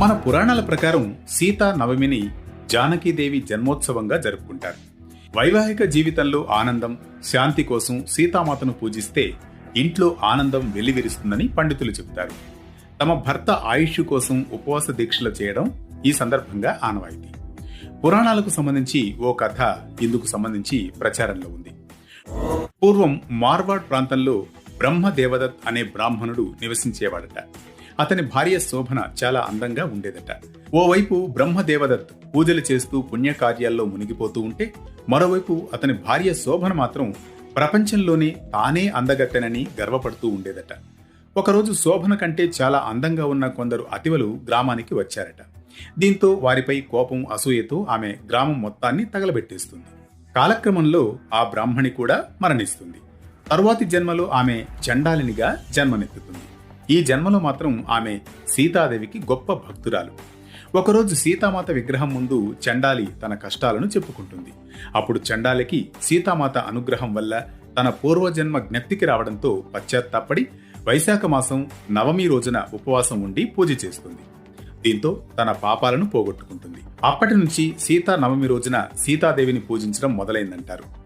మన పురాణాల ప్రకారం సీతా నవమిని జానకీదేవి జన్మోత్సవంగా జరుపుకుంటారు. వైవాహిక జీవితంలో ఆనందం, శాంతి కోసం సీతామాతను పూజిస్తే ఇంట్లో ఆనందం వెల్లివిరుస్తుందని పండితులు చెబుతారు. తమ భర్త ఆయుష్ కోసం ఉపవాస దీక్షలు చేయడం ఈ సందర్భంగా ఆనవాయితీ. పురాణాలకు సంబంధించి ఓ కథ ఇందుకు సంబంధించి ప్రచారంలో ఉంది. పూర్వం మార్వాడ్ ప్రాంతంలో బ్రహ్మదేవదత్ అనే బ్రాహ్మణుడు నివసించేవాడట. అతని భార్య శోభన చాలా అందంగా ఉండేదట. ఓవైపు బ్రహ్మదేవదత్ పూజలు చేస్తూ పుణ్యకార్యాల్లో మునిగిపోతూ ఉంటే, మరోవైపు అతని భార్య శోభన మాత్రం ప్రపంచంలోనే తానే అందగత్తెనని గర్వపడుతూ ఉండేదట. ఒకరోజు శోభన కంటే చాలా అందంగా ఉన్న కొందరు అతివలు గ్రామానికి వచ్చారట. దీంతో వారిపై కోపం, అసూయతో ఆమె గ్రామం మొత్తాన్ని తగలబెట్టేస్తుంది. కాలక్రమంలో ఆ బ్రాహ్మణి కూడా మరణిస్తుంది. తరువాతి జన్మలో ఆమె చండాలినిగా జన్మనెత్తుతుంది. ఈ జన్మలో మాత్రం ఆమె సీతాదేవికి గొప్ప భక్తురాలు. ఒకరోజు సీతామాత విగ్రహం ముందు చండాలి తన కష్టాలను చెప్పుకుంటుంది. అప్పుడు చండాలికి సీతామాత అనుగ్రహం వల్ల తన పూర్వజన్మ జ్ఞప్తికి రావడంతో పశ్చాత్తాపడి వైశాఖ మాసం నవమి రోజున ఉపవాసం ఉండి పూజ చేస్తుంది. దీంతో తన పాపాలను పోగొట్టుకుంటుంది. అప్పటి నుంచి సీతా నవమి రోజున సీతాదేవిని పూజించడం మొదలైందంటారు.